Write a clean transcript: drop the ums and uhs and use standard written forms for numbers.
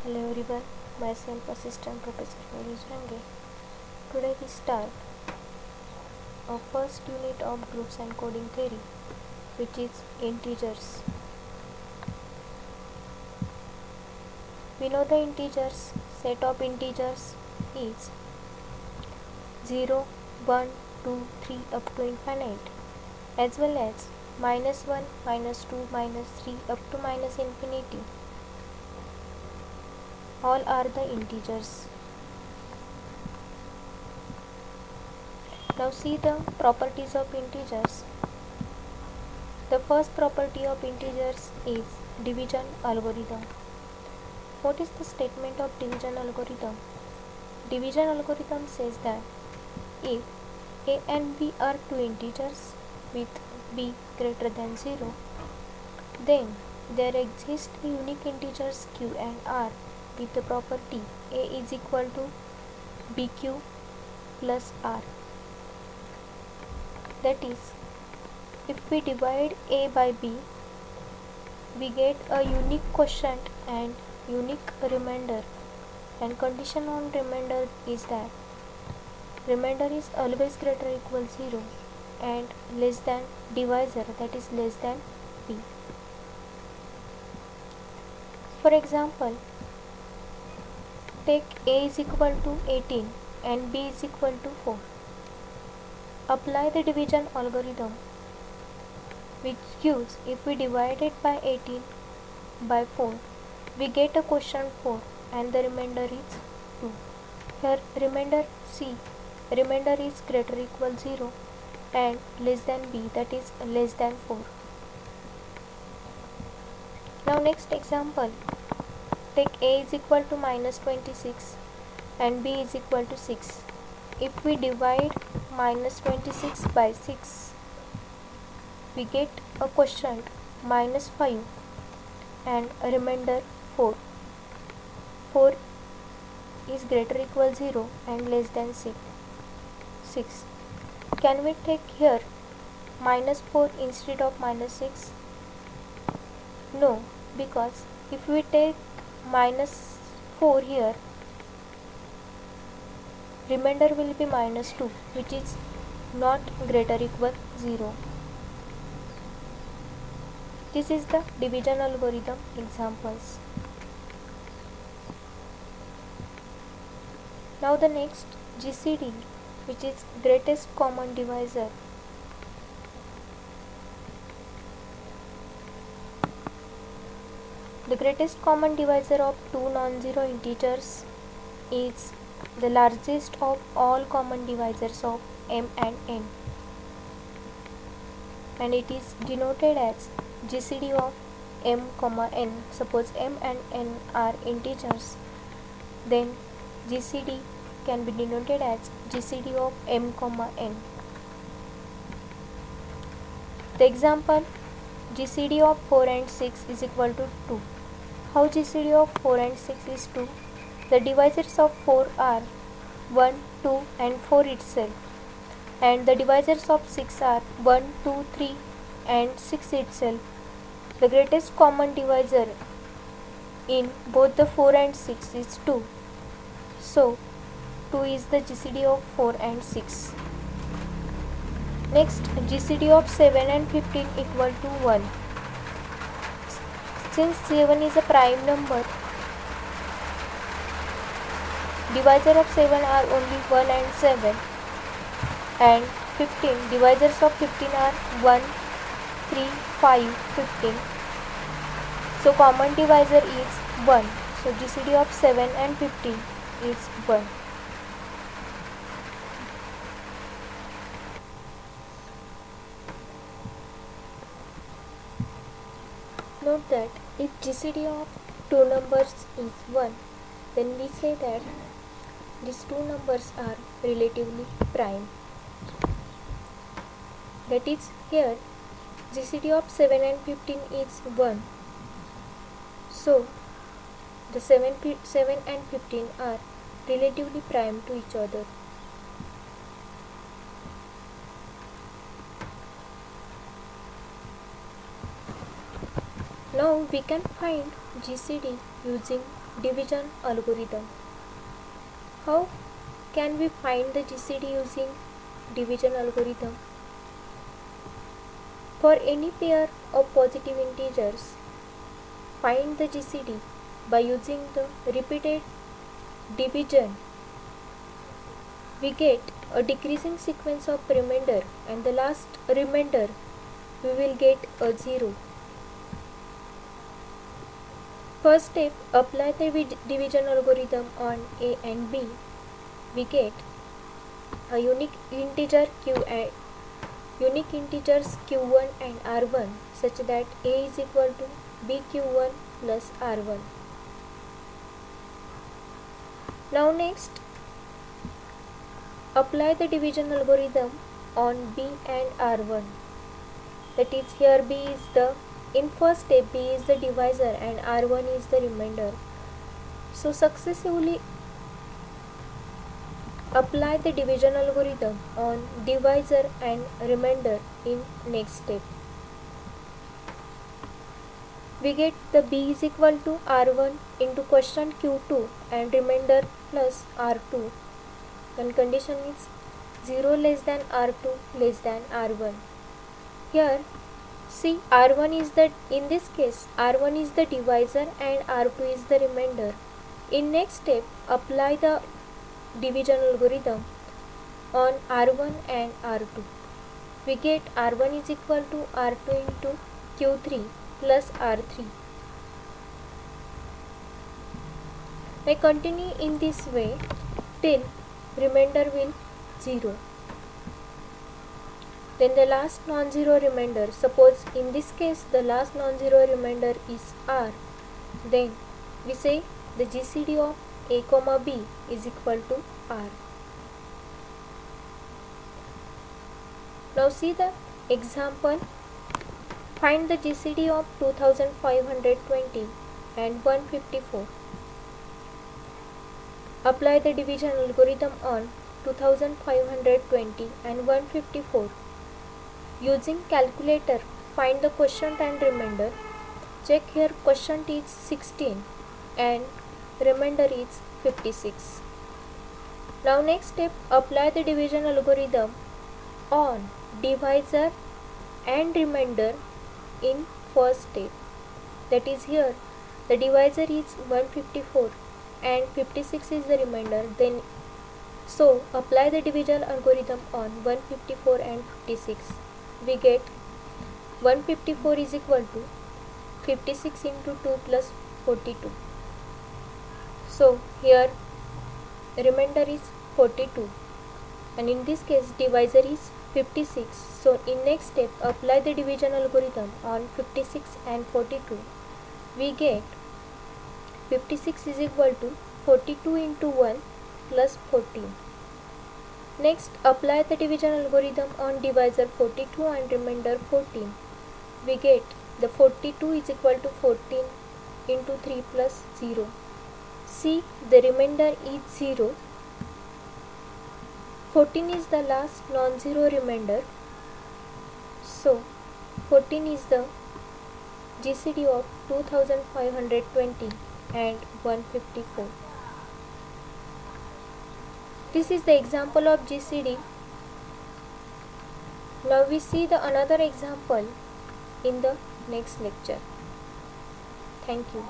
Hello everyone, myself Assistant Professor Neeraj Range. Today we start our first unit of groups and coding theory, which is integers. We know the integers. Set of integers is 0, 1, 2, 3 up to infinite, as well as -1, -2, -3 up to minus infinity. All are the integers. Now see the properties of integers. The first property of integers is division algorithm. What is the statement of division algorithm? Division algorithm says that if a and b are two integers with b greater than 0, then there exist unique integers q and r with the property a is equal to bq plus r. That is, if we divide a by b, we get a unique quotient and unique remainder, and condition on remainder is that remainder is always greater or equal 0 and less than divisor, that is less than b. For example, take a is equal to 18 and b is equal to 4. Apply the division algorithm, which gives, if we divide it by 18 by 4, we get a quotient 4 and the remainder is 2. Here remainder is greater or equal 0 and less than b, that is less than 4. Now next example, take a is equal to -26 and b is equal to 6. If we divide -26 by 6, we get a quotient -5 and a remainder 4. 4 is greater or equal 0 and less than 6. Can we take here -4 instead of -6? No, because if we take -4 here, remainder will be -2, which is not greater or equal 0. This is the division algorithm examples. Now the next, GCD, which is greatest common divisor. The greatest common divisor of two non-zero integers is the largest of all common divisors of m and n, and it is denoted as GCD of m, n. Suppose m and n are integers, then GCD can be denoted as GCD of m, n. The example, GCD of 4 and 6 is equal to 2. How GCD of 4 and 6 is 2? The divisors of 4 are 1, 2 and 4 itself, and the divisors of 6 are 1, 2, 3 and 6 itself. The greatest common divisor in both the 4 and 6 is 2. So 2 is the GCD of 4 and 6. Next, GCD of 7 and 15 equal to 1. Since 7 is a prime number, divisor of 7 are only 1 and 7, and 15, divisors of 15 are 1, 3, 5, 15. So common divisor is 1. So GCD of 7 and 15 is 1. Note that if GCD of two numbers is 1, then we say that these two numbers are relatively prime. That is, here GCD of 7 and 15 is 1. So the 7 and 15 are relatively prime to each other. Now we can find GCD using division algorithm. How can we find the GCD using division algorithm? For any pair of positive integers, find the GCD by using the repeated division. We get a decreasing sequence of remainder, and the last remainder we will get a 0. First step, apply the division algorithm on A and B. We get a unique integers q1 and r1 such that A is equal to bq1 plus r1. Now next, apply the division algorithm on B and r1. That is, here B is in first step B is the divisor and r1 is the remainder. So successively apply the division algorithm on divisor and remainder in next step. We get the B is equal to r1 into quotient q2 and remainder plus r2 when condition is 0 less than r2 less than r1. Here see, r1 is in this case r1 is the divisor and r2 is the remainder. In next step, apply the division algorithm on r1 and r2. We get r1 is equal to r2 into q3 plus r3. I continue in this way till remainder will 0. Then the last non-zero remainder, suppose in this case the last non-zero remainder is r, then we say the GCD of A, B is equal to r. Now see the example. Find the GCD of 2520 and 154. Apply the division algorithm on 2520 and 154. Using calculator, find the quotient and remainder. Check here, quotient is 16 and remainder is 56. Now next step, apply the division algorithm on divisor and remainder in first step. That is, here the divisor is 154 and 56 is the remainder. Then so apply the division algorithm on 154 and 56. We get 154 is equal to 56 into 2 plus 42. So here remainder is 42 and in this case divisor is 56. So in next step, apply the division algorithm on 56 and 42. We get 56 is equal to 42 into 1 plus 14. Next, apply the division algorithm on divisor 42 and remainder 14. We get the 42 is equal to 14 into 3 plus 0. See, the remainder is 0. 14 is the last non-zero remainder. So 14 is the GCD of 2520 and 154. This is the example of GCD. Now we see the another example in the next lecture. Thank you.